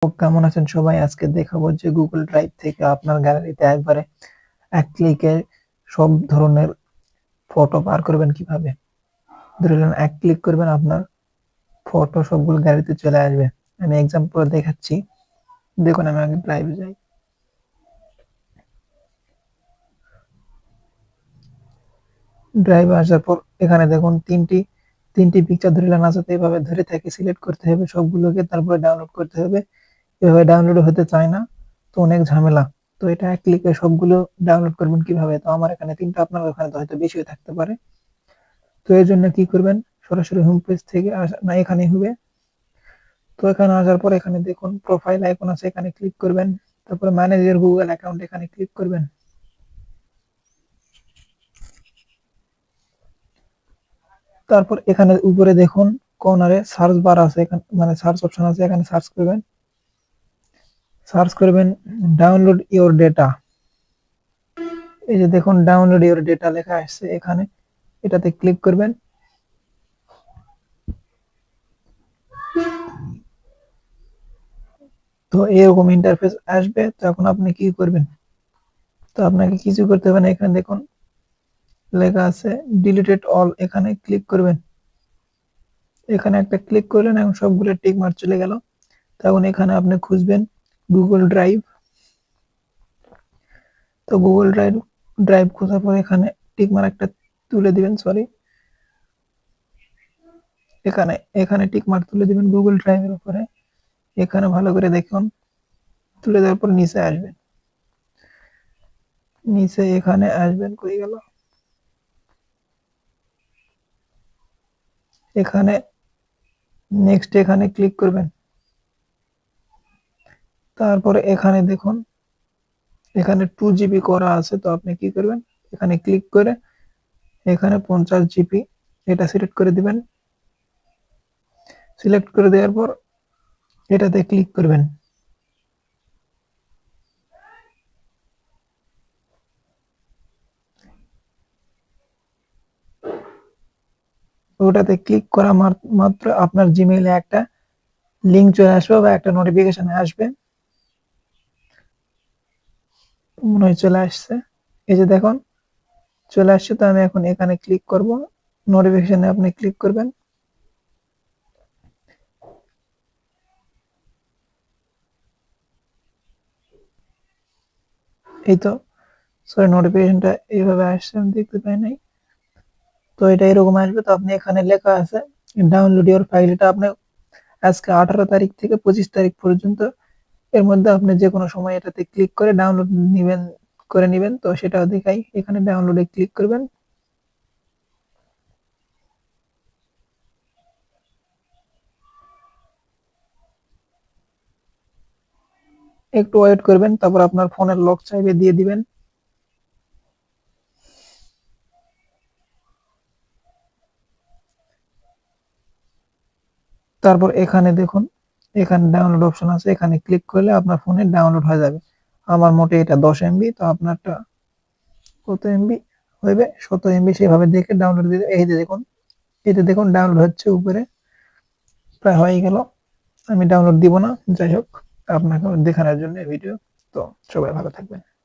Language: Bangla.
কেমন আছেন সবাই? আজকে দেখাবো যে Google Drive থেকে আপনার গ্যালারিতে একবারে এক ক্লিকে সব ধরনের ফটো বার করবেন কিভাবে। ধরে নিন এক ক্লিক করবেন আপনার ফটো সবগুলো গ্যালারিতে চলে আসবে। আমি এক্সাম্পল দেখাচ্ছি। দেখুন আমি আগে ড্রাইভে যাই। ড্রাইভে আসার পর এখানে দেখুন তিনটি পিকচার ধরে নেন আছে, তো এভাবে ধরে থেকে সিলেক্ট করতে হবে সবগুলোকে, তারপরে ডাউনলোড করতে হবে। এভাবে ডাউনলোড হতে চায় না, তো অনেক ঝামেলা। তো এটা এক ক্লিকে সবগুলো ডাউনলোড করবেন কিভাবে? তো আমার এখানে ৩ টা, আপনার ওখানে তো হয়তো বেশিও থাকতে পারে। তো এর জন্য কি করবেন? সরাসরি হোম পেজ থেকে না, এখানেই হবে। তো এখানে আসার পর এখানে দেখুন প্রোফাইল আইকন আছে, এখানে ক্লিক করবেন। তারপরে ম্যানেজ ইওর গুগল অ্যাকাউন্ট এখানে ক্লিক করবেন। তারপর এখানে উপরে দেখুন কর্নারে সার্চ বার আছে, এখানে মানে সার্চ অপশন আছে, এখানে সার্চ করবেন। সার্চ করবেন ডাউনলোড ইওর ডেটা। এই যে দেখুন ডাউনলোড ইওর ডেটা লেখা আসছে এখানে, এটাতে ক্লিক করবেন। তো এরকম ইন্টারফেস আসবে। তো এখন আপনি কি করবেন? তো আপনাকে কিছু করতে হবে না, এখানে দেখুন লেখা আছে ডিলিটেড অল, এখানে ক্লিক করবেন। এখানে একটা ক্লিক করলেন, এখন সবগুলো টিক মার্ক চলে গেল। তখন এখানে আপনি খুঁজবেন গুগল ড্রাইভ। তো গুগল ড্রাইভ ড্রাইভ খোঁজার পর এখানে টিক মার্ক একটা তুলে দিবেন, সরি, এখানে এখানে টিক মার্ক তুলে দিবেন গুগল ড্রাইভের উপরে। এখানে ভালো করে দেখুন, তুলে দেওয়ার পর নিচে আসবেন। নিচে এখানে আসবেন, কই গেল? এখানে নেক্সট এখানে ক্লিক করবেন। তারপরে এখানে দেখুন এখানে 2 জিবি করা আছে, তো আপনি কি করবেন? এখানে ক্লিক করে এখানে 50 জিবি এটা সিলেক্ট করে দিবেন। সিলেক্ট করে দেওয়ার পর এটাতে ক্লিক করবেন। ওটাতে ক্লিক করা মাত্র আপনার জিমেইলে একটা লিঙ্ক চলে আসবে বা একটা নোটিফিকেশন আসবে। মনে হয় চলে আসছে। এই যে দেখুন চলে আসছে। তো আমি এখন এখানে ক্লিক করব, নোটিফিকেশনে আপনি ক্লিক করবেন। এই তো, সরি, নোটিফিকেশনটা এইভাবে আসছে, আমি দেখতে পাই নাই। তো এটা এরকম আসবে। তো আপনি এখানে লেখা আছে ডাউনলোড ইওর ফাইল, এটা আপনি আজকে 18 তারিখ থেকে 25 তারিখ পর্যন্ত এর মধ্যে আপনি যে কোনো সময় এটাতে ক্লিক করে ডাউনলোড নিবেন, করে নিবেন। তো সেটাও দেখাই, এখানে ডাউনলোডে ক্লিক করবেন। একটু ওয়েট করবেন, তারপর আপনার ফোনের লক চাইবে দিয়ে দিবেন। তারপর এখানে দেখুন এখানে ডাউনলোড অপশন আছে, এখানে ক্লিক করলে আপনার ফোনে ডাউনলোড হয়ে যাবে। আমার মোটে এটা 10 MB, তো আপনারটা কত এমবি হইবে? 17 MB, সেভাবে দেখে ডাউনলোড দিতে। এই যে দেখুন, এটা দেখুন ডাউনলোড হচ্ছে উপরে, প্রায় হয়ে গেল। আমি ডাউনলোড দিব না, যাই হোক, আপনাকে দেখানোর জন্য ভিডিও। তো সবাই ভালো থাকবেন।